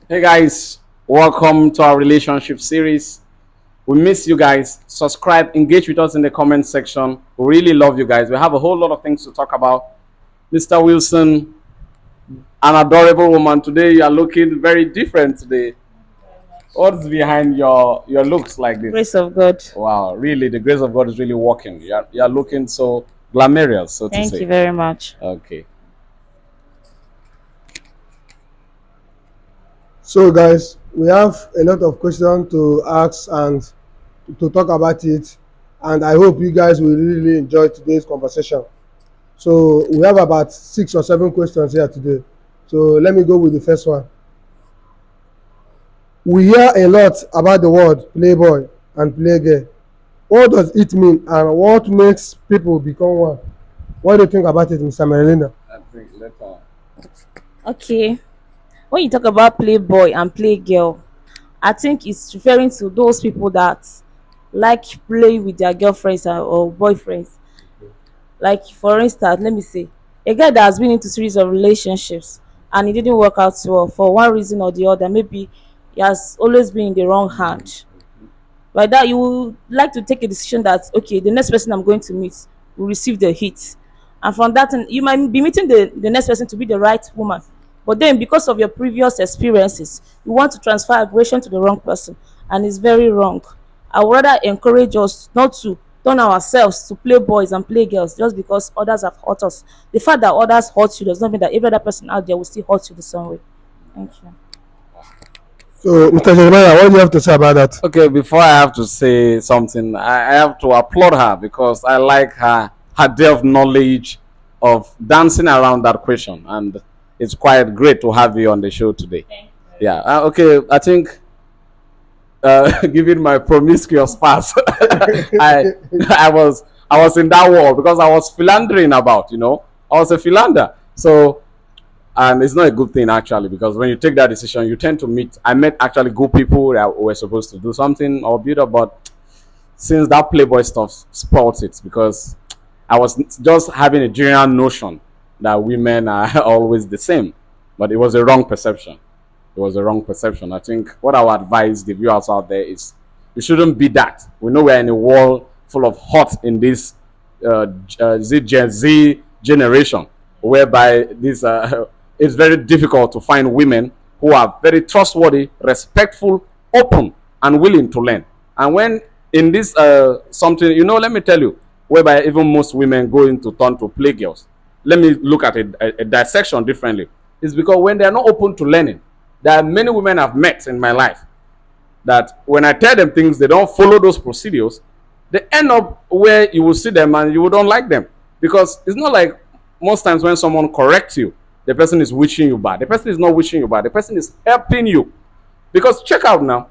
Hey guys, welcome to our relationship series. We miss you guys. Subscribe, engage with us in the comment section. We really love you guys. We have a whole lot of things to talk about. Mr. Wilson, an adorable woman. Today you are looking very different today. What's behind your looks like Grace this? of God. Wow, really, the grace of God is really working. You are looking so glamorous, so to Thank you say. very much. Okay. So, guys, we have a lot of questions to ask and to talk about it, and I hope you guys will really enjoy today's conversation. So, we have about 6 or 7 questions here today. So, let me go with the first one. We hear a lot about the word playboy and playgirl. What does it mean, and what makes people become one? What do you think about it, Mr. Merlina? I think later. Okay. When you talk about playboy and playgirl, I think it's referring to those people that like playing with their girlfriends or boyfriends. Like for instance, let me say, a guy that has been into series of relationships and it didn't work out well for one reason or the other. Maybe he has always been in the wrong hand. By that, you would like to take a decision that okay, the next person I'm going to meet will receive the hit, and from that, you might be meeting the next person to be the right woman, but then because of your previous experiences, you want to transfer aggression to the wrong person, and it's very wrong. I would rather encourage us not to turn ourselves to play boys and play girls just because others have hurt us. The fact that others hurt you does not mean that every other person out there will still hurt you the same way. Thank you. So, Mr. Jeremiah, what do you have to say about that? Okay, before I have to say something, I have to applaud her because I like her depth of knowledge of dancing around that question, and it's quite great to have you on the show today. Yeah. Okay. I think given my promiscuous past, I I was in that world because I was philandering about. I was a philander. So and it's not a good thing actually because when you take that decision, you tend to meet. I met actually good people that were supposed to do something or build up, but since that Playboy stuff spoiled it because I was just having a general notion that women are always the same, but it was a wrong perception. It was a wrong perception. I think what I would advise the viewers out there is you shouldn't be that. We know we're in a world full of hot in this Gen Z generation, whereby this it's very difficult to find women who are very trustworthy, respectful, open, and willing to learn. And when in this something, let me tell you, whereby even most women go into turn to play girls. Let me look at a dissection differently. It's because when they are not open to learning, there are many women I've met in my life that when I tell them things, they don't follow those procedures. They end up where you will see them and you don't like them because it's not like most times when someone corrects you, the person is wishing you bad. The person is not wishing you bad. The person is helping you because check out now.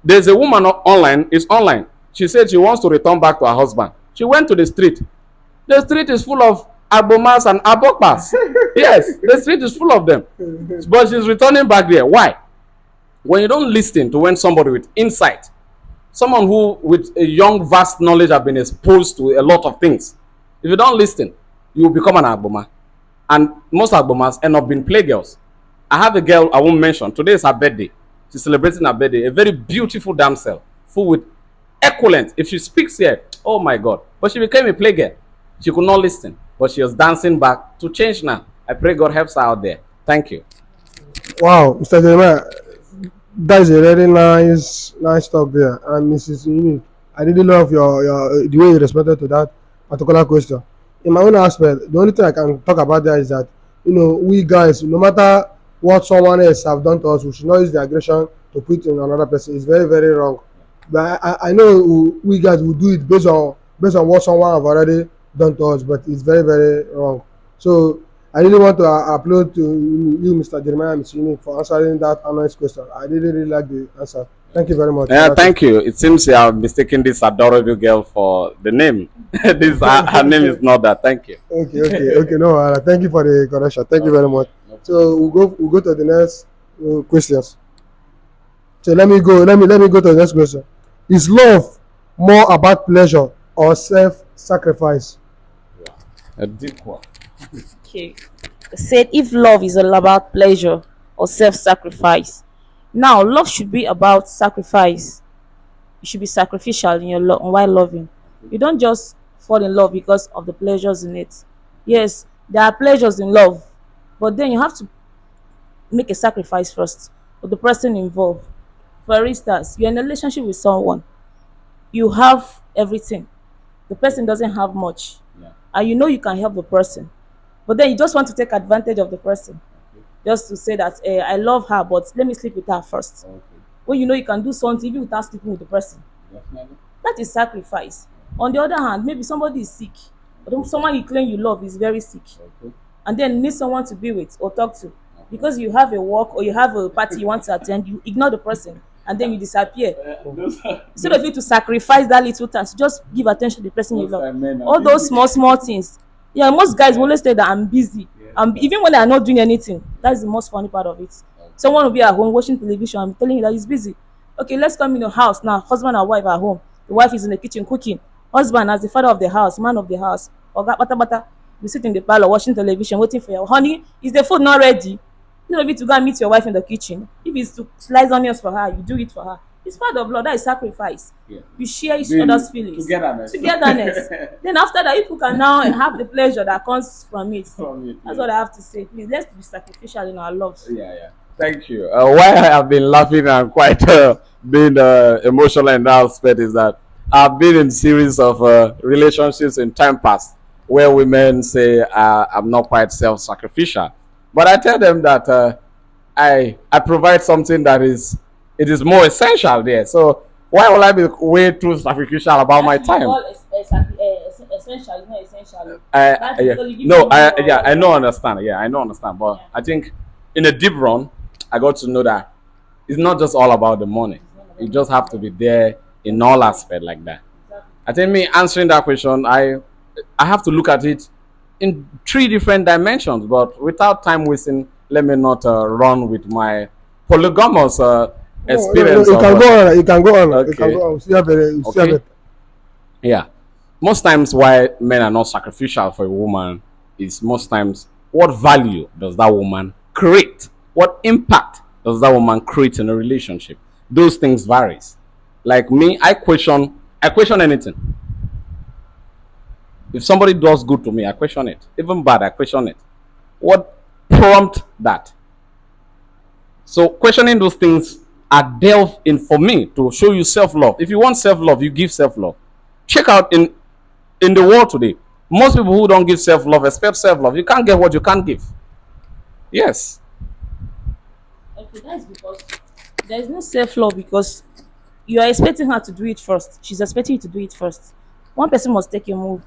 There's a woman online. It's online. She said she wants to return back to her husband. She went to the street. The street is full of abomas and abokpas. Yes, the street is full of them. But she's returning back there. Why? When you don't listen to when somebody with insight, someone who with a young vast knowledge have been exposed to a lot of things, if you don't listen, you will become an agboma. And most agbomas end up being playgirls. I have a girl I won't mention. Today is her birthday. She's celebrating her birthday. A very beautiful damsel, full with excellent. If she speaks here, oh my god. But she became a playgirl. She could not listen, but she was dancing back to change now. I pray God helps her out there. Thank you. Wow, Mr. Jeremiah, that is a very nice talk there. And Mrs. Yini, I really love your the way you responded to that particular question. In my own aspect, the only thing I can talk about there is that we guys, no matter what someone else have done to us, we should not use the aggression to put in another person. It's very very wrong. But I know we guys will do it based on what someone have already done to us, but it's very very wrong. So I really want to applaud to you, Mr. Jeremiah Missini, for answering that honest question. I really, really like the answer. Thank you very much for Yeah, that thank question. you. It seems you have mistaken this adorable girl for the name. This her name is not that. Thank you. Okay. No, thank you for the correction. Thank you very much. So we'll go to the next questions. So let me go to the next question. Is love more about pleasure or self-sacrifice? A deep one. Okay. Said if love is all about pleasure or self-sacrifice, Now, love should be about sacrifice. You should be sacrificial in your love while loving. You don't just fall in love because of the pleasures in it. Yes, there are pleasures in love, but then you have to make a sacrifice first for the person involved. For instance, you're in a relationship with someone, you have everything, the person doesn't have much, Yeah. and you know you can help the person, but then you just want to take advantage of the person Okay. just to say that I love her, but let me sleep with her first. Okay. When you know you can do something even without sleeping with the person, Definitely. that is sacrifice. On the other hand, maybe somebody is sick, or someone you claim you love is very sick, Okay. and then need someone to be with or talk to, because you have a work or you have a party you want to attend, you ignore the person and then you disappear. Instead of you to sacrifice that little task, just give attention to the person you Most love. men are All those busy. small things. Yeah, most guys will Yeah. always say that I'm busy. Yeah. Even when they are not doing anything, that's the most funny part of it. Someone will be at home watching television and telling you that he's busy. Okay, let's come in your house now. Husband and wife are home. The wife is in the kitchen cooking. Husband, as the father of the house, man of the house, oga bata bata, you sit in the parlor watching television, waiting for your honey. Is the food not ready? You know, to go and meet your wife in the kitchen. If it's to slice onions for her, you do it for her. It's part of love. That is sacrifice. Yeah. You share each Being other's feelings. togetherness. Togetherness. Then after that, people can now have the pleasure that comes from it. From it, That's yeah. what I have to say. Please, let's be sacrificial in our loves. Yeah, yeah. Thank you. Why I have been laughing and quite being emotional in that aspect is that I've been in series of relationships in time past where women say I'm not quite self-sacrificial, but I tell them that I provide something that is it is more essential there. So why will I be way too sacrificial about my time? Essential, not essential. Yeah. No, yeah, I know, understand. Yeah, I know, understand. But I think in a deep run, I got to know that it's not just all about the money. You just have to be there in all aspect like that. I think me answering that question, I have to look at it in three different dimensions. But without time wasting, let me not run with my polygamous experience. You can go on. You can go on. You Okay. can go on. We still have a, we still have Okay. Yeah. Most times why men are not sacrificial for a woman is most times what value does that woman create? What impact does that woman create in a relationship? Those things varies. Like me, I question anything. If somebody does good to me, I question it. Even bad, I question it. What prompt that? So questioning those things are delved in for me to show you self-love. If you want self-love, you give self-love. Check out in the world today, most people who don't give self-love expect self-love. You can't get what you can't give. Yes. Okay, that's because there is no self love, because you are expecting her to do it first. She's expecting you to do it first. One person must take your move.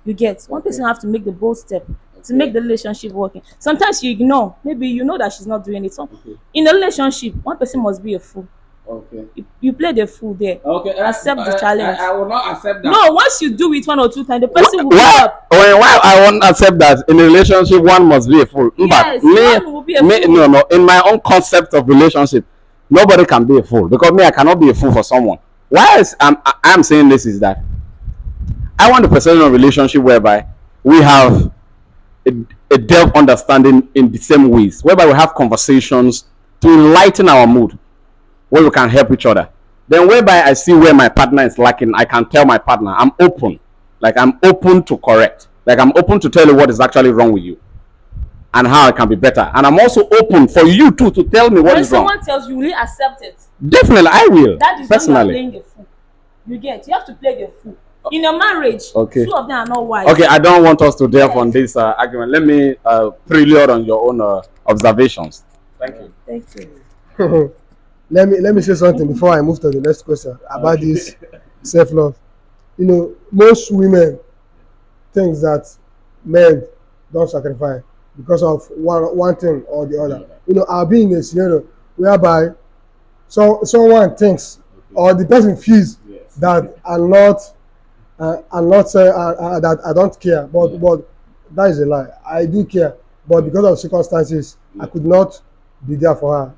You get one person have to make the bold step to make the relationship working. Sometimes you ignore. Maybe you know that she's not doing it. So in a relationship, one person must be a fool. Okay. You play the fool there. Okay. Accept the challenge. I will not accept that. No, once you do it 1 or 2 times, the person will give Why? up. Why I won't accept that in a relationship one must be a fool. Yes, But me, one will be a fool. no, no. In my own concept of relationship, nobody can be a fool because me, I cannot be a fool for someone. Why I'm saying this is that I want to pursue a relationship whereby we have a, a depth understanding in the same ways, whereby we have conversations to enlighten our mood, where we can help each other. Then, whereby I see where my partner is lacking, I can tell my partner I'm open, like I'm open to correct, like I'm open to tell you what is actually wrong with you and how it can be better. And I'm also open for you too to tell me what When is wrong. someone tells you, will you accept it? Definitely, I will. That is personally. when you are playing the fool. You have to play the fool. In a marriage, Okay. two of them are not wise. Okay, I don't want us to delve on this argument. Let me prelude on your own observations. Thank you. Thank you. let me say something before I move to the next question about this self love. You know, most women think that men don't sacrifice because of one thing or the other. You know, I'll be in a scenario whereby someone thinks or the person feels that I'm not saying that I don't care, but that is a lie. I do care, but because of circumstances, I could not be there for her.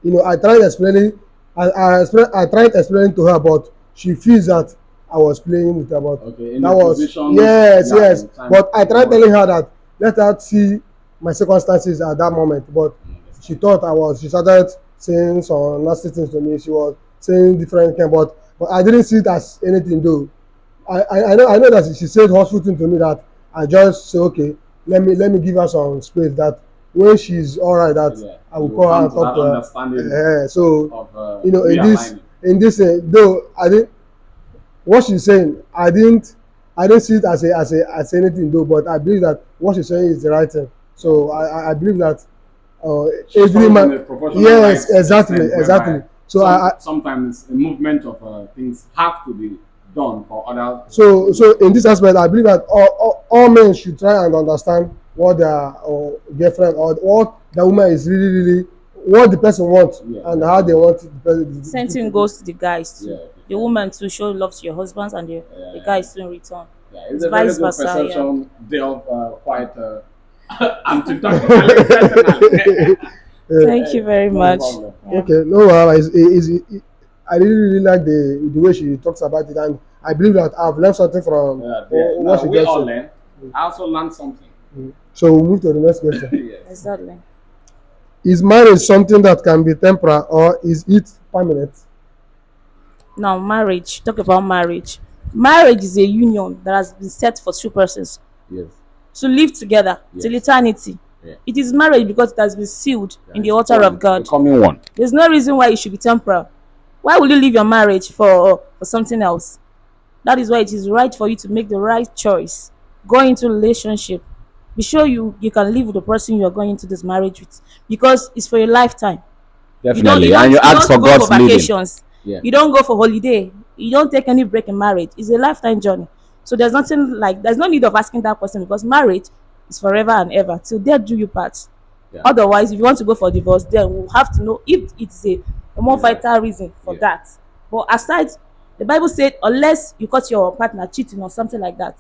You know, I tried explaining, I tried explaining to her, but she feels that I was playing with her. But Okay, that was yes, yeah, yes. But I tried telling her that let her see my circumstances at that moment. But she thought I was. She started saying some nasty things to me. She was saying different things, but I didn't see it as anything though. I know that she said hurtful thing to me that I just say okay, let me give her some space that when she's alright that Yeah. I will You call her come and to talk that to her. understanding So of in this realigning. though I didn't what she's saying I didn't see it as anything though, but I believe that what she's saying is the right thing. So I believe that She every falls in man, a proportional yes, rights exactly, extent exactly. whereby So sometimes a movement of things have to be done for other. so in this aspect I believe that all men should try and understand what their girlfriend or what the woman is really what the person wants Yeah, and how they want the Same thing person. goes to the guys Yeah, too. The woman to show love to your husbands and the yeah, guys too in return. yeah. It's It's a very vice good versa, yeah. perception. Delve quite anti-tactically personally. Thank you very No much. problem. Yeah. Okay, no, I really like the way she talks about it, and I believe that I've learned something from what Now she we just all said. learn. I also learned something. So we'll move to the next question. Yes. Exactly. Is marriage something that can be temporary or is it permanent? Now, marriage. Talk about marriage. Marriage is a union that has been set for two persons Yes. to live together till Yes. eternity. Yeah. It is marriage because it has been sealed in the It's altar of God. becoming one. There's no reason why it should be temporal. Why will you leave your marriage for something else? That is why it is right for you to make the right choice. Go into a relationship. Be sure you can live with the person you are going into this marriage with because it's for a lifetime. Definitely. And you You ask for don't go for God's leading. vacations. Yeah. You don't go for holiday. You don't take any break in marriage. It's a lifetime journey. So there's no need of asking that person because marriage is forever and ever till death do you part. Yeah. Otherwise, if you want to go for divorce, then we'll have to know if it's a more Yeah. vital reason for Yeah. that. But aside, the Bible said, unless you caught your partner cheating or something like that,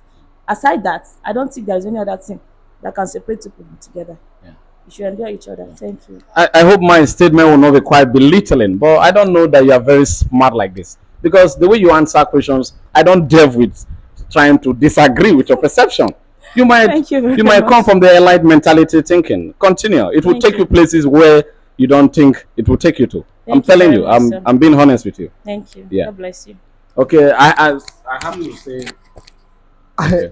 aside that, I don't think there's any other thing that can separate two people together. Yeah. You should enjoy each other. Thank you. I hope my statement will not be quite belittling, but I don't know that you are very smart like this. Because the way you answer questions, I don't delve with trying to disagree with your perception. You might Thank you very you might much. come from the allied mentality thinking. Continue. It will Thank take you. you places where you don't think it will take you to. I'm Thank you telling very you, much, sir. I'm being honest with you. Thank you. Yeah. God bless you. Okay, I happen to say I,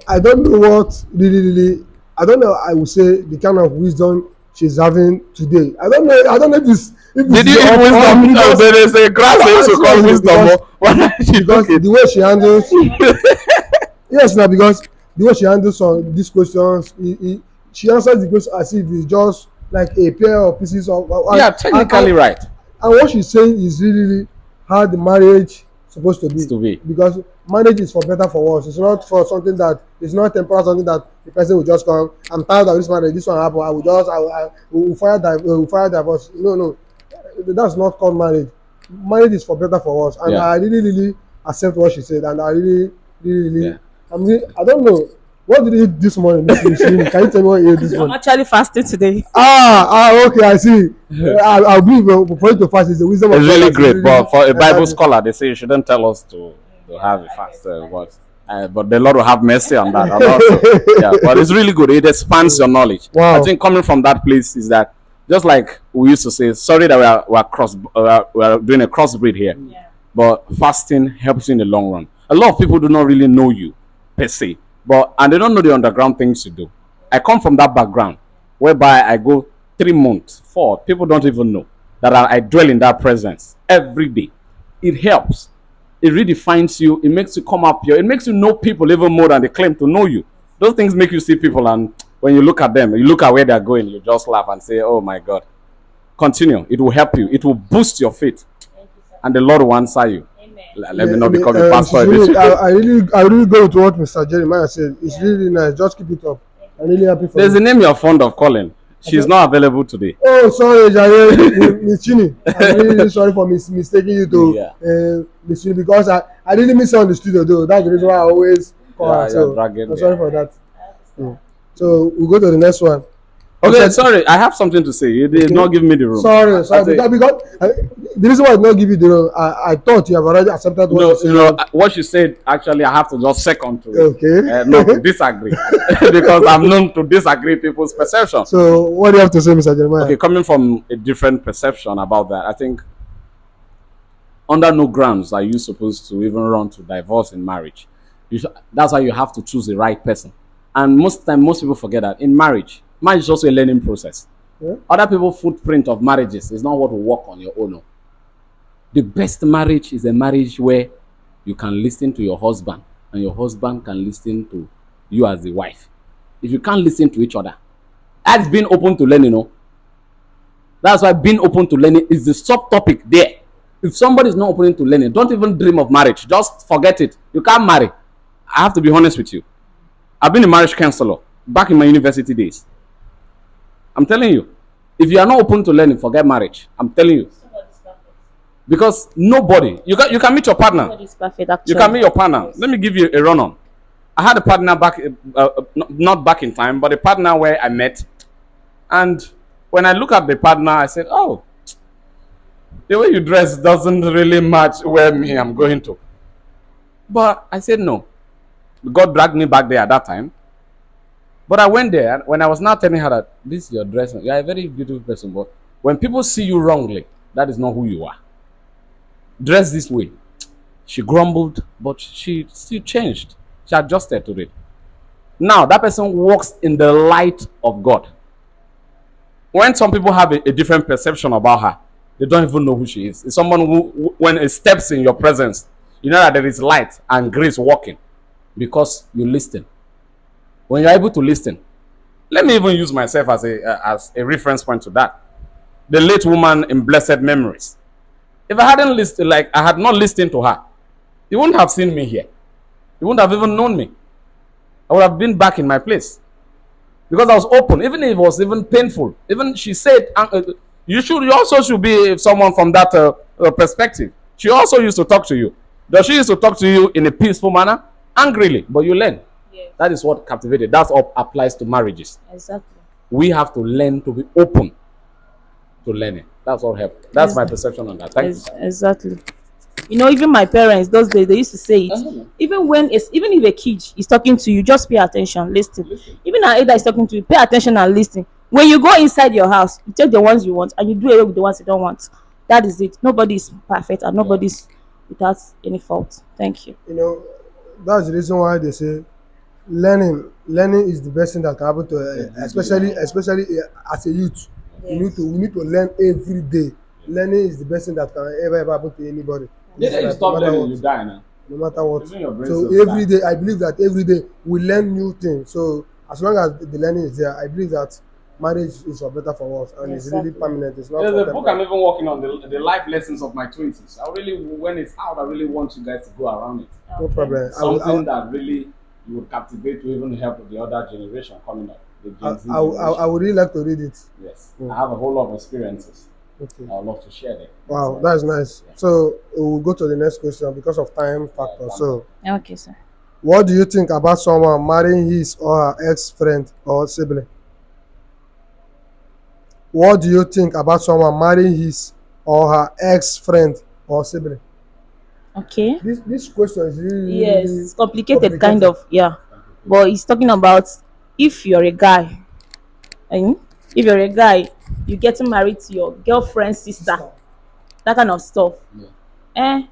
I don't know what really I don't know I would say the kind of wisdom she's having today. I don't know if did you the eat wisdom? Oh, there is a grass they used to call seriously, wisdom. because Oh, why she because took it? the way she handles yes now because the way she handles some these questions she answers the question as if it's just like a pair of pieces of Yeah, technically right. and what she's saying is really how the marriage supposed to It's be to be. because marriage is for better for worse. It's not for something that it's not temporary, something that the person will just come, I'm tired of this marriage, this one happen, I will just I will fire divorce. No, that's not called marriage. Marriage is for better for worse, and Yeah. I really accept what she said, and I really Yeah. I don't know what did you eat this morning. This is can you tell me what you ate this I'm morning? actually fasting today. Okay, I see. I'll believe for you to fast is the wisdom of It's God really that great, really but for a Bible exactly. scholar, they say you shouldn't tell us to have a fast. But the Lord will have mercy on that. And also, yeah, but it's really good. It expands your knowledge. Wow. I think coming from that place is that just like we used to say, sorry that we are doing a crossbreed here, Yeah. but fasting helps you in the long run. A lot of people do not really know you per se, and they don't know the underground things you do. I come from that background whereby I go 3 months, 4. People don't even know that I dwell in that presence every day. It helps. It redefines you. It makes you come up here. It makes you know people even more than they claim to know you. Those things make you see people, and when you look at them, you look at where they're going, you just laugh and say, "Oh my God!" Continue. It will help you. It will boost your faith, Thank you, sir. and the Lord will answer you. Amen. Let me not become a pastor. Mrs. in this. Unique, I really go with what Mr. Jeremiah said. It's really nice. Just keep it up. I'm really happy for There's a you. name you're fond of calling. She's Okay. not available today. Oh, sorry, Jare, Miss Chini. I'm really sorry for mistaking you to Yeah. Miss Chini because I really miss her on the studio though. That's the reason why I always call Yeah, her. you're So dragging I'm sorry me. for that. I understand. So we'll go to the next one. You Okay, said sorry, I have something to say. You did okay. not give me the room. Sorry, I sorry. say, Because the reason why I did not give you the role, I thought you have already accepted what I no, said. what you said, actually, I have to just second to it, Okay. not to disagree, because I'm known to disagree people's perception. So what do you have to say, Mr. Jeremiah? Okay, coming from a different perception about that, I think under no grounds are you supposed to even run to divorce in marriage. That's why you have to choose the right person. And most time, most people forget that in marriage is also a learning process. Yeah? Other people's footprint of marriages is not what will work on your own. No. The best marriage is a marriage where you can listen to your husband and your husband can listen to you as the wife. If you can't listen to each other, that's being open to learning. No? That's why being open to learning is the subtopic there. If somebody is not open to learning, don't even dream of marriage. Just forget it. You can't marry. I have to be honest with you. I've been a marriage counselor back in my university days. I'm telling you, if you are not open to learning, forget marriage. I'm telling you. Because nobody, you can meet your partner. Nobody's perfect, actually. You can meet your partner. Let me give you a run on. I had a partner back, not back in time, but a partner where I met. And when I look at the partner, I said, oh, the way you dress doesn't really match where me I'm going to. But I said no. God dragged me back there at that time. But I went there when I was now telling her that this is your dress. You are a very beautiful person, but when people see you wrongly, that is not who you are. Dress this way. She grumbled, but she still changed. She adjusted to it. Now that person walks in the light of God. When some people have a different perception about her, they don't even know who she is. It's someone who, when it steps in your presence, you know that there is light and grace walking because you listen. When you're able to listen, let me even use myself as a reference point to that. The late woman in blessed memories. If I hadn't listened, like I had not listened to her, you wouldn't have seen me here. You wouldn't have even known me. I would have been back in my place because I was open, even if it was even painful. Even she said, "You also should be someone from that perspective." She also used to talk to you. Does she used to talk to you in a peaceful manner, angrily, but you learn. Yes. That is what captivated. That's what applies to marriages. Exactly. We have to learn to be open to learning. That's what helped. That's my perception on that. Thank you. Exactly. Even my parents, those days, they used to say it. Even if a kid is talking to you, just pay attention, listen. Even an elder is talking to you, pay attention and listen. When you go inside your house, you take the ones you want and you do away with the ones you don't want. That is it. Nobody is perfect and nobody's without any fault. Thank you. That's the reason why they say learning is the best thing that can happen to especially as a youth. Yes. We need to learn every day. Learning is the best thing that can ever happen to anybody. You stop learning, you die now. No matter what. Even your brain So cells every die. day, I believe that every day we learn new things. So as long as the learning is there, I believe that marriage is for better for us and it's really Exactly. permanent. It's not There's for a book I'm temporary. even working on, the life lessons of my 20s. When it's out, I really want you guys to go around it. No problem. I will, Something that really you would captivate to even help the other generation coming up, the Gen Z I would really like to read it. Yes, I have a whole lot of experiences. Okay. I would love to share them. Wow, that's nice. Yeah. So we'll go to the next question because of time factor. Yeah, So, Okay, sir. what do you think about someone marrying his or her ex-friend or sibling? What do you think about someone marrying his or her ex-friend or sibling? Okay. This question is really Yes, complicated kind of, yeah. But he's talking about if you're a guy, and if you're a guy, you getting married to your girlfriend's sister, that kind of stuff. Yeah.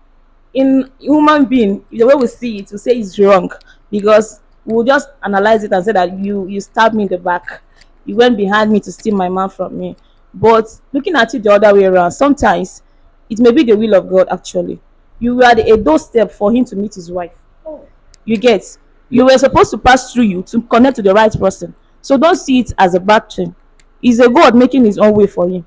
In human being, the way we see it, we say it's wrong because we'll just analyze it and say that you stabbed me in the back, you went behind me to steal my man from me. But looking at it the other way around, sometimes it may be the will of God. Actually, you were a doorstep for him to meet his wife. You get, you were supposed to pass through you to connect to the right person. So don't see it as a bad thing. It's a God making his own way for him.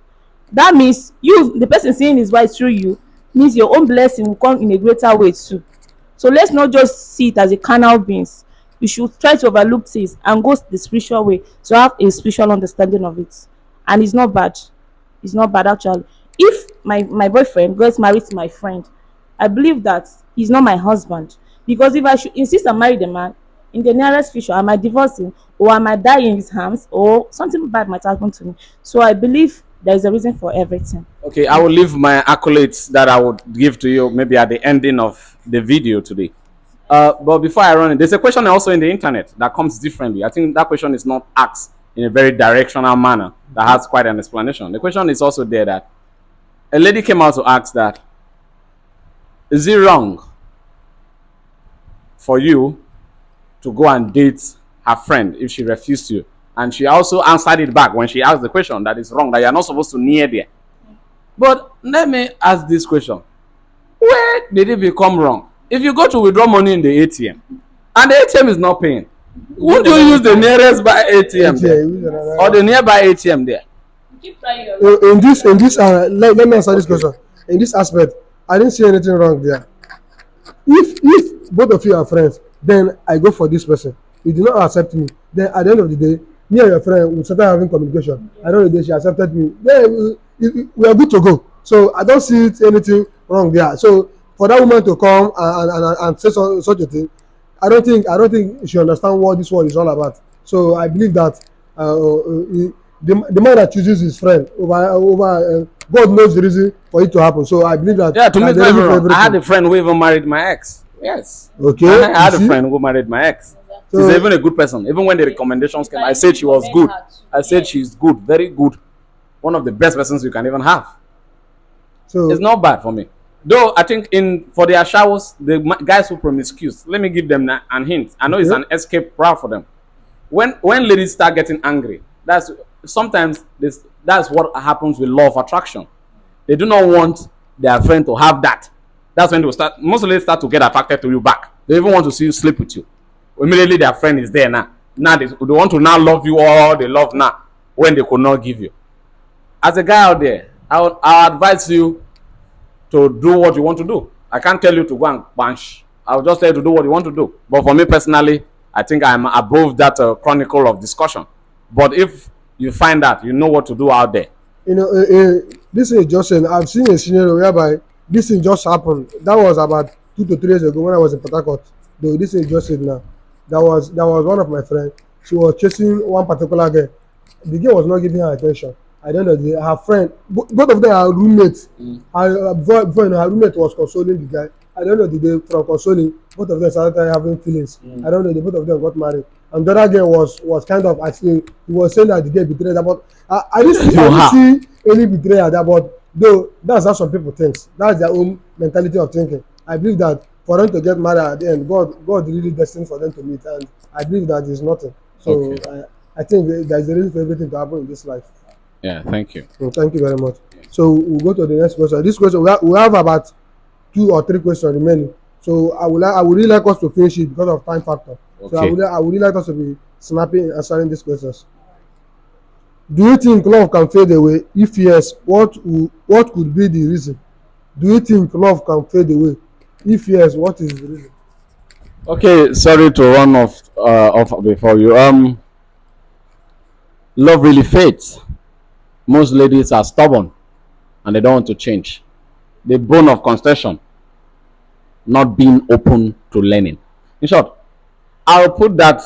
That means you, the person seeing his wife through you, means your own blessing will come in a greater way too. So let's not just see it as a carnal beings. We should try to overlook things and go the spiritual way to have a spiritual understanding of it. And it's not bad. It's not bad actually. If my boyfriend gets married to my friend, I believe that he's not my husband. Because if I should insist on marry the man, in the nearest future I might divorce him, or I might die in his hands, or something bad might happen to me. So I believe there is a reason for everything. Okay, I will leave my accolades that I would give to you maybe at the ending of the video today. But before I run it, there's a question also in the internet that comes differently. I think that question is not asked in a very directional manner that has quite an explanation. The question is also there that a lady came out to ask that, is it wrong for you to go and date her friend if she refused you? And she also answered it back when she asked the question that it's wrong, that you're not supposed to near there. But let me ask this question. Where did it become wrong? If you go to withdraw money in the ATM and the ATM is not paying, would you use the nearest by ATM there? Or the nearby ATM there? In this let me answer this question. In this aspect, I didn't see anything wrong there. If both of you are friends, then I go for this person. You do not accept me, then at the end of the day, me and your friend will start having communication. At the end of the day, she accepted me. Then we are good to go. So I don't see anything wrong there. So for that woman to come and say such a thing, I don't think she understand what this world is all about. So I believe that the man that chooses his friend over God knows the reason for it to happen. So I believe that. Yeah, to me, it's not even wrong. I had a friend who even married my ex. Yes. Okay. I had a friend who married my ex. So, she's even a good person. Even when the recommendations came, I said she was good. I said she's good, very good. One of the best persons you can even have. So it's not bad for me. Though I think for their showers, the guys who promiscuous, let me give them an hint. I know it's an escape route for them. When ladies start getting angry, that's what happens with law of attraction. They do not want their friend to have that. That's when they will start. Most ladies start to get attracted to you back. They even want to see you sleep with you. Immediately their friend is there now. Now they want to now love you all they love now when they could not give you. As a guy out there, I'll advise you to do what you want to do. I can't tell you to go and punch. I'll just tell you to do what you want to do. But for me personally, I think I'm above that chronicle of discussion. But if you find that, you know what to do out there. You know, this is just I've seen a scenario whereby this thing just happened. That was about 2 to 3 years ago when I was in Port Harcourt. Though this is just now. That was one of my friends. She was chasing one particular girl. The girl was not giving her attention. At the end of the day, her friend, both of them are roommates. Before you know, her roommate was consoling the guy. At the end of the day, from consoling, both of them started having feelings. At the end of the day, both of them got married. And the other girl was kind of actually, he was saying that the girl betrayed her. But I didn't see any betrayal there. But though that's how some people think. That's their own mentality of thinking. I believe that for them to get married at the end, God really destined for them to meet, and I believe that is nothing. So I think there is a reason for everything to happen in this life. Yeah, thank you. So thank you very much. So we'll go to the next question. This question we have about 2 or 3 questions remaining. So I would really like us to finish it because of time factor. Okay. So I would really like us to be snappy in answering these questions. Do you think love can fade away? If yes, what could be the reason? Do you think love can fade away? If yes, what is the reason? Okay, sorry to run off before you. Love really fades. Most ladies are stubborn and they don't want to change. The bone of concession, not being open to learning. In short, I'll put that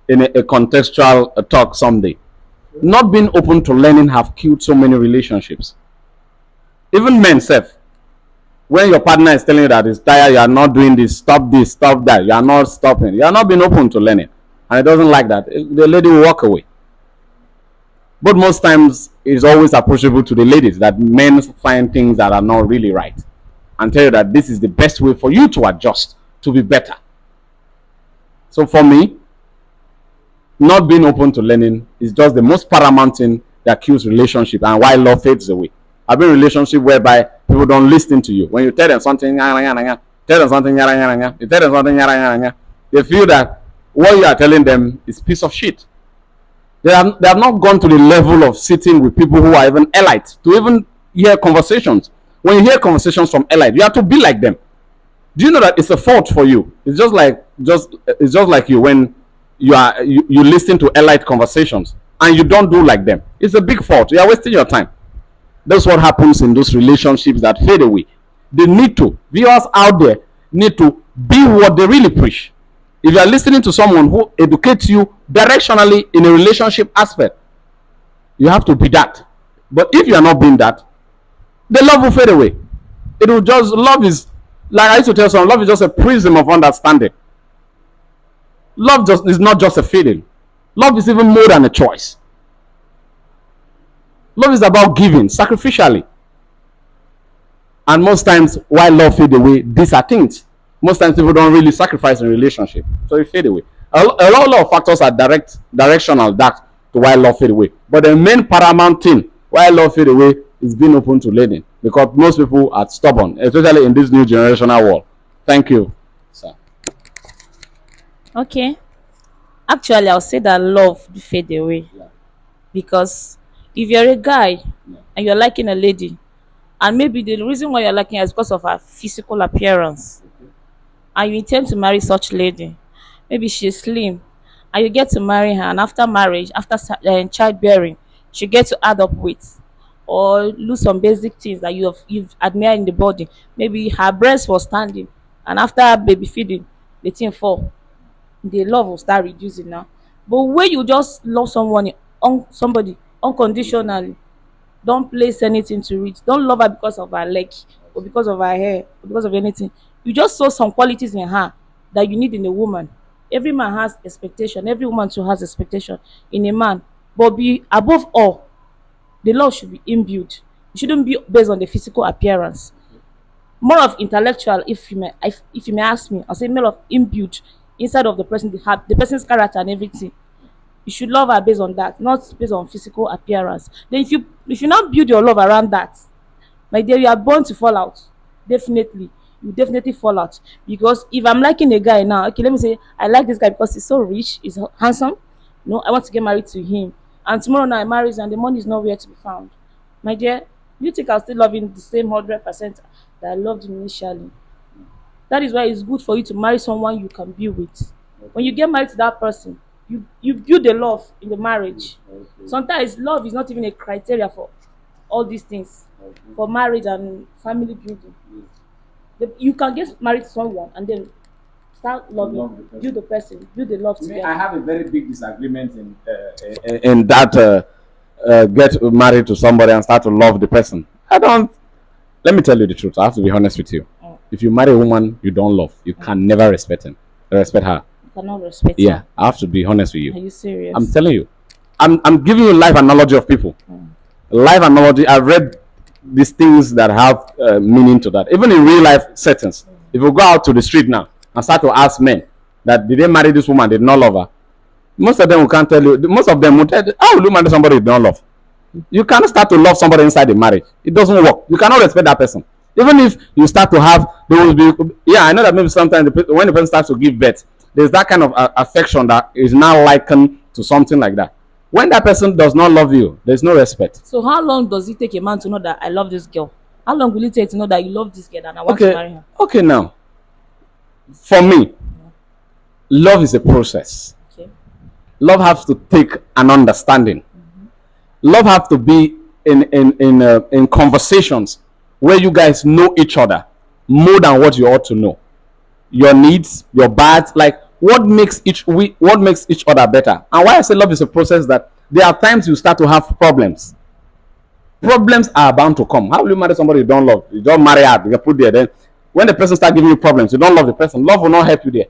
in a contextual talk someday. Not being open to learning have killed so many relationships. Even men self. When your partner is telling you that it's tired, you are not doing this, stop that, you are not stopping. You are not being open to learning. And it doesn't like that. The lady will walk away. But most times, it's always approachable to the ladies that men find things that are not really right and tell you that this is the best way for you to adjust to be better. So for me, not being open to learning is just the most paramount thing that kills relationship and why love fades away. I've been in a relationship whereby people don't listen to you. When you tell them something, they feel that what you are telling them is piece of shit. They have not gone to the level of sitting with people who are even elite to even hear conversations. When you hear conversations from elite, you have to be like them. Do you know that it's a fault for you? It's just like you when you listen to elite conversations and you don't do like them. It's a big fault. You are wasting your time. That's what happens in those relationships that fade away. They need to, viewers out there need to be what they really preach. If you are listening to someone who educates you directionally in a relationship aspect, you have to be that. But if you are not being that, the love will fade away. It will just, love is, like I used to tell someone, love is just a prism of understanding. Love just is not just a feeling. Love is even more than a choice. Love is about giving sacrificially. And most times, why love fade away, these are things. Most times, people don't really sacrifice in relationship, so it fade away. A lot of factors are directional that to why love fade away. But the main paramount thing why love fade away is being open to learning, because most people are stubborn, especially in this new generational world. Thank you, sir. Okay. Actually, I'll say that love will fade away because if you're a guy and you're liking a lady, and maybe the reason why you're liking her is because of her physical appearance, and you intend to marry such lady, maybe she's slim, and you get to marry her, and after marriage, after childbearing, she gets to add up weight or lose some basic things that you've admired in the body. Maybe her breast was standing, and after baby feeding, the thing fall. The love will start reducing now. But when you just love someone on somebody unconditionally, don't place anything to it. Don't love her because of her leg or because of her hair or because of anything. You just saw some qualities in her that you need in a woman. Every man has expectation. Every woman too has expectation in a man. But be above all, the love should be imbued. It shouldn't be based on the physical appearance. More of intellectual, if you may ask me, I'll say more of imbued inside of the person, the person's character and everything. You should love her based on that, not based on physical appearance. Then if you not build your love around that, my dear, you are born to fall out. Definitely. You definitely fall out. Because if I'm liking a guy now, okay, let me say I like this guy because he's so rich, he's handsome. No, I want to get married to him. And tomorrow night I marry and the money is nowhere to be found. My dear, you think I'll still love him the same 100% that I loved him initially? That is why it's good for you to marry someone you can be with. When you get married to that person, you build a love in the marriage. Sometimes love is not even a criteria for all these things, for marriage and family building. You can get married to someone and then start loving, build the person, build the love Me, I together. have a very big disagreement in that get married to somebody and start to love the person. I don't. Let me tell you the truth. I have to be honest with you. Mm. If you marry a woman you don't love, you can never respect her. You cannot respect Yeah, her. I have to be honest with Are you. you I'm serious? telling you. I'm giving you life analogy of people. Life analogy. I've read these things that have meaning to that. Even in real life settings. If you go out to the street now and start to ask men that did they marry this woman, did not love her, most of them will can't tell you. Most of them will tell you, how will you marry somebody you don't love? You can't start to love somebody inside the marriage. It doesn't work. You cannot respect that person. Even if you start to have, there will be, yeah, I know that maybe sometimes when the person starts to give birth, there's that kind of affection that is now likened to something like that. When that person does not love you, there's no respect. So how long does it take a man to know that I love this girl? How long will it take to know that you love this girl and I want to marry Okay, her? okay, now, for me, love is a process. Okay. Love has to take an understanding. Love has to be in conversations where you guys know each other more than what you ought to know. Your needs, your bad, like what makes each other better. And why I say love is a process, that there are times you start to have problems. Problems are bound to come. How will you marry somebody you don't love? You don't marry her, you put there. Then when the person start giving you problems, you don't love the person. Love will not help you there.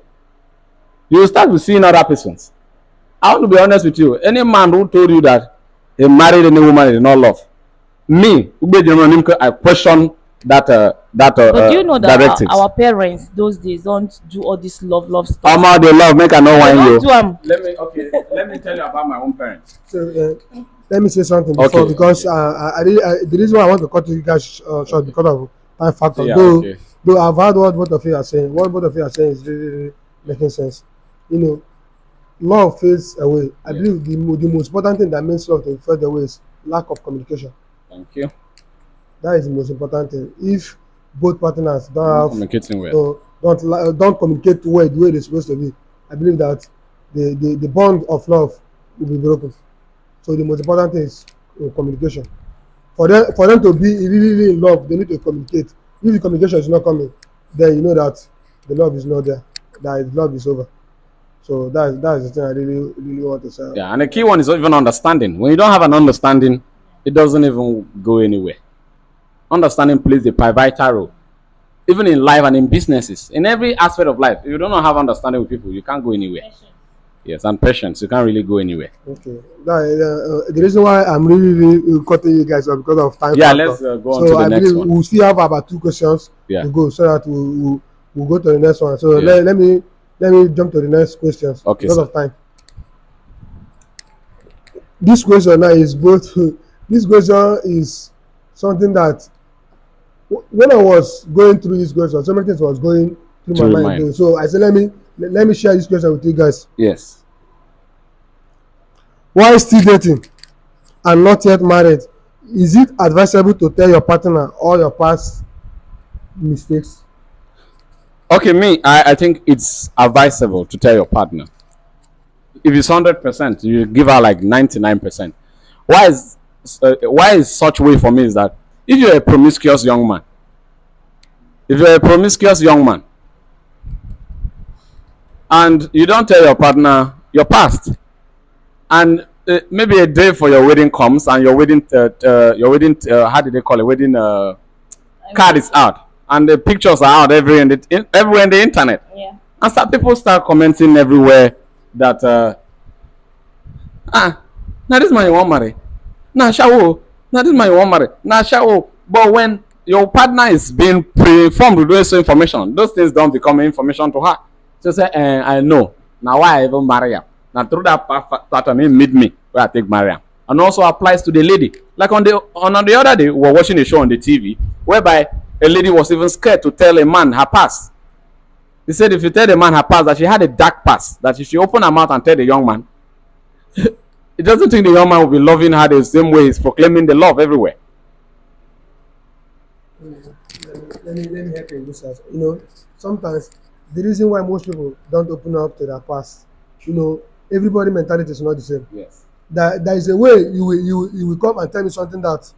You will start with seeing other persons. I want to be honest with you. Any man who told you that he married any woman he did not love, me, I question But do you know that directives. our parents those days don't do all this love stuff? How much they love, make I know They wine don't you. do them. Let me tell you about my own parents. So let me say something before, Okay. because the reason why I want to cut you guys short because of time factor. Yeah, though, okay. though I've heard what both of you are saying. What both of you are saying is really making sense. You know, love fades away. I Yeah. believe the most important thing that makes love to fade away is lack of communication. Thank you. That is the most important thing. If both partners don't Not have communicating well. don't communicate well the way they're supposed to be, I believe that the bond of love will be broken. So the most important thing is communication. For them to be really in love, they need to communicate. If the communication is not coming, then you know that the love is not there. That the love is over. So that's the thing I really want to say. Yeah, and the key one is even understanding. When you don't have an understanding, it doesn't even go anywhere. Understanding plays a pivotal role, even in life and in businesses, in every aspect of life. If you don't have understanding with people, you can't go anywhere. Yes, and patience, you can't really go anywhere. Okay. The reason why I'm really cutting you guys off because of time. Yeah, factor. let's go on to So the I next believe one. we'll still have about 2 questions Yeah. to go, so that we'll go to the next one. So Yeah. let me jump to the next questions Okay, because sir. of time. This question now is both. This question is something that when I was going through this question, so many things was going through Through my your mind. mind. So I said, let me share this question with you guys. Yes. Why still dating and not yet married? Is it advisable to tell your partner all your past mistakes? Okay, I think it's advisable to tell your partner. If it's 100%, you give her like 99%. Why is such way for me is that if you're a promiscuous young man, and you don't tell your partner your past, and maybe a day for your wedding comes and how did they call it, wedding card is out and the pictures are out everywhere in the internet, Yeah. and people start commenting everywhere that now this man you want marry, now shawo, now this man you want marry, now shawo. But when your partner is being pre-informed with those information, those things don't become information to her. So say, I know. Now why I even marry her? Now through that pattern, he meet me where I take marry her. And also applies to the lady. Like on the other day, we were watching a show on the TV whereby a lady was even scared to tell a man her past. He said if you tell the man her past, that she had a dark past, that if she open her mouth and tell the young man, he doesn't think the young man will be loving her the same way he's proclaiming the love everywhere. Let me help you in this sense. Sometimes the reason why most people don't open up to their past, everybody mentality is not the same. Yes. There is a way you will come and tell me something that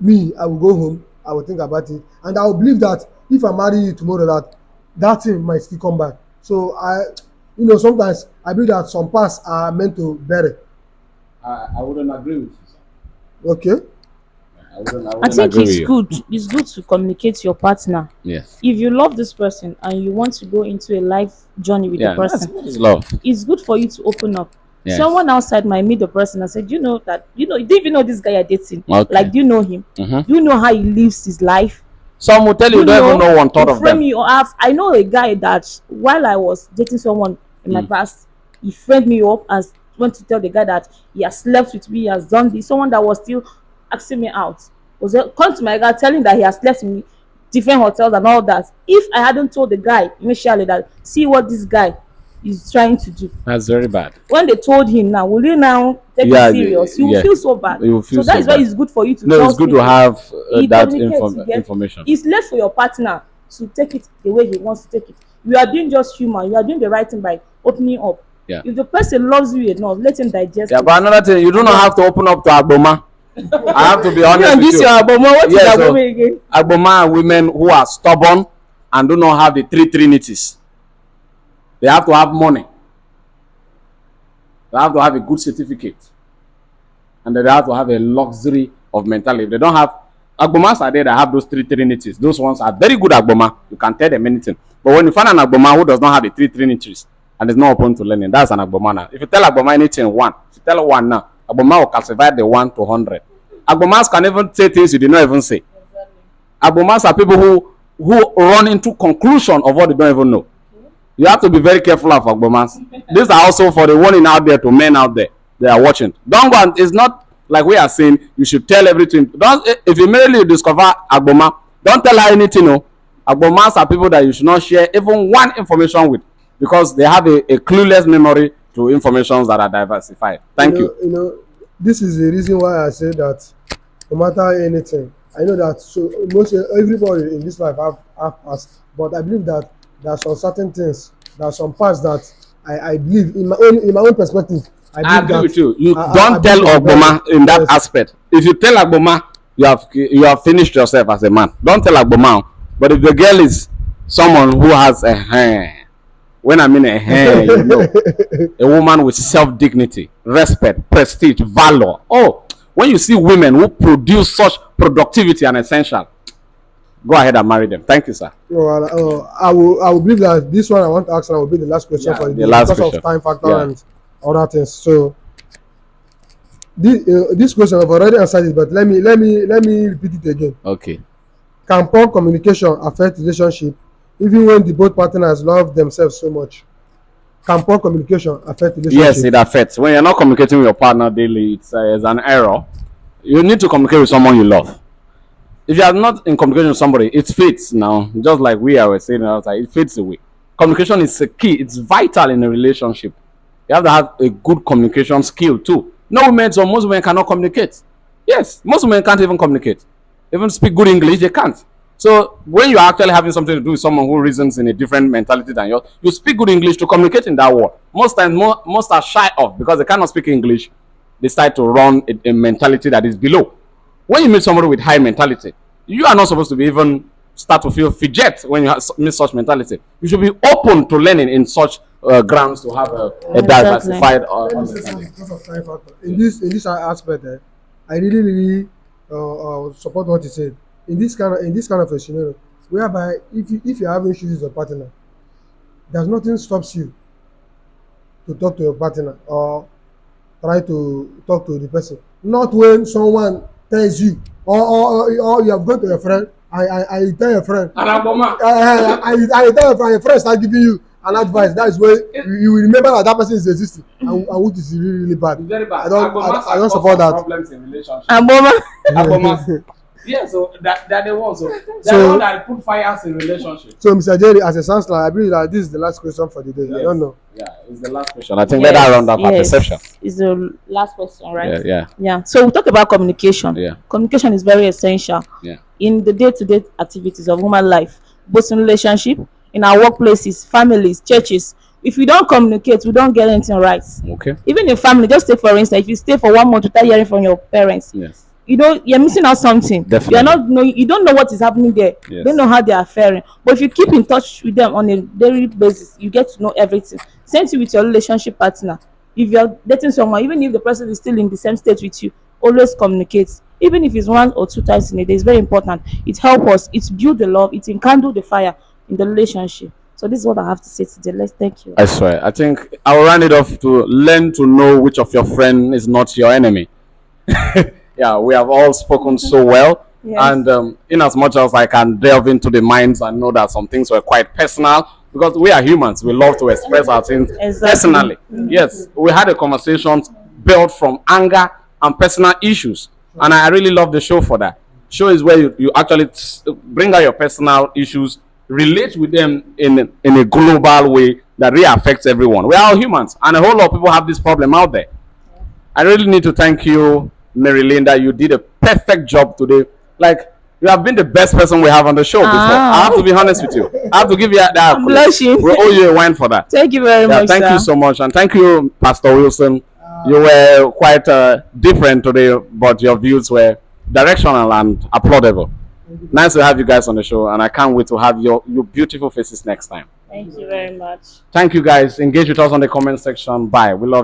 I will go home, I will think about it, and I will believe that if I marry you tomorrow, that thing might still come back. So sometimes I believe that some past are meant to bury. I wouldn't agree with you, sir. Okay. I think it's good to communicate to your partner. Yes. If you love this person and you want to go into a life journey with the person, that's love. it's good for you to open up. Yes. Someone outside might meet the person and say, do you know that, do you even know this guy you're dating? Okay. Like, do you know him? Mhm. Do you know how he lives his life? Some will tell you don't even know one thought of them. I know a guy that while I was dating someone in my past, he framed me up and went to tell the guy that he has slept with me, he has done this. Someone that was still asking me out was come to my guy telling that he has slept in different hotels and all that. If I hadn't told the guy initially that see what this guy is trying to do, That's very bad. when they told him now, will you now take it serious? You will feel so bad. You will feel so that so is why bad. it's good for you to No, tell it's good people. to have He that communicates, you get- information. It's left for your partner to take it the way he wants to take it. You are doing just human. You are doing the right thing by opening up. Yeah. If the person loves you enough, let him digest Yeah, it. but another thing, you do not have to open up to Agboma. I have to be honest and with this you. your Aboma, what is Yes, so- Aboma again? Agboma are women who are stubborn and do not have the three trinities. They have to have money. They have to have a good certificate. And they have to have a luxury of mentality. If they don't have Agbomas are there that have those three trinities. Those ones are very good Agboma. You can tell them anything. But when you find an Agboma who does not have the three trinities and is not open to learning, that's an Agboma now. If you tell Agboma anything one, if you tell one now, Agboma will classify the 1 to 100. Agbomas can even say things you did not even say. Agbomas are people who run into conclusion of what they don't even know. You have to be very careful of Agbomas. These are also for the warning out there to men out there. They are watching. Don't go and, it's not like we are saying you should tell everything. Don't, if you merely discover Agboma, don't tell her anything. No. Agbomas are people that you should not share even one information with because they have a clueless memory to informations that are diversified. Thank you. This is the reason why I say that no matter anything, I know that most everybody in this life have past, but I believe that there are some certain things, there are some parts that I believe in my own perspective. I agree with you. You don't tell Agboma in that aspect. If you tell Agboma, you have finished yourself as a man. Don't tell Agboma. But if the girl is someone who has When I mean a hair, you know, a woman with self-dignity, respect, prestige, valor. Oh, when you see women who produce such productivity and essential, go ahead and marry them. Thank you, sir. I will believe that this one I want to ask now will be the last question Yeah, for the the day last because question. of time factor Yeah. and other things. So this question I've already answered it, but let me repeat it again. Okay. Can poor communication affect relationship even when the both partners love themselves so much? Can poor communication affect relationship? Yes, it affects. When you're not communicating with your partner daily, it's an error. You need to communicate with someone you love. If you are not in communication with somebody, it fades now. Just like we are saying outside, it fades away. Communication is a key. It's vital in a relationship. You have to have a good communication skill too. No women, so most women cannot communicate. Yes, most women can't even communicate. Even speak good English, they can't. So when you are actually having something to do with someone who reasons in a different mentality than yours, you speak good English to communicate in that world. Most times, most are shy of because they cannot speak English. They start to run a mentality that is below. When you meet somebody with high mentality, you are not supposed to be even start to feel fidget when you meet such mentality. You should be open to learning in such grounds to have a Exactly. diversified Let me say something because of time factor. In this aspect, I really support what you said. In this kind of a scenario, whereby if you're having issues with your partner, there's nothing stops you to talk to your partner or try to talk to the person. Not when someone tells you or you have gone to your friend. I tell your friend. I tell your friend start giving you an advice. That is where you will remember that person is existing and which is really bad. Very bad. I don't support that. Problems in relationships. Aboma. Yeah, so that they want. So So- the one that put fires in relationships. So, Mr. Jerry, as a sounds like I believe that this is the last question for the day. I don't know. Yeah, it's the last question. I think let that round up our perception. Is the last question, right? Yeah, yeah, Yeah. So we talk about communication. Yeah. Communication is very essential yeah. in the day-to-day activities of human life, both in relationship, in our workplaces, families, churches. If we don't communicate, we don't get anything right. Okay. Even in family, just take for instance, if you stay for 1 month without hearing from your parents, Yes. you know you're missing out something. Definitely. You're not know, you don't know what is happening there. Yes. You don't know how they are faring. But if you keep in touch with them on a daily basis, you get to know everything. Same thing with your relationship partner. If you're dating someone, even if the person is still in the same state with you, always communicate. Even if it's 1 or 2 times in a day, it's very important. It helps us, it builds the love, it enkindle the fire in the relationship. So this is what I have to say today. Let's thank you. I swear. I think I will round it off to learn to know which of your friend is not your enemy. Yeah, we have all spoken so well. Yes. And in as much as I can delve into the minds and know that some things were quite personal, because we are humans, we love to express our things Exactly. personally. Yes, we had a conversation built from anger and personal issues, and I really love the show for that. Show is where you actually bring out your personal issues, relate with them in a global way that really affects everyone. We are all humans, and a whole lot of people have this problem out there. I really need to thank you, Mary Linda. You did a perfect job today. Like, you have been the best person we have on the show before. I have to be honest with you. I have to give you that. I'm blushing. We owe you a wine for that. Thank you very Yeah, much. thank sir. you so much. And thank you, Pastor Wilson. You were quite different today, but your views were directional and applaudable. Nice to have you guys on the show, and I can't wait to have your beautiful faces next time. Thank you very much. Thank you, guys. Engage with us on the comment section. Bye. We love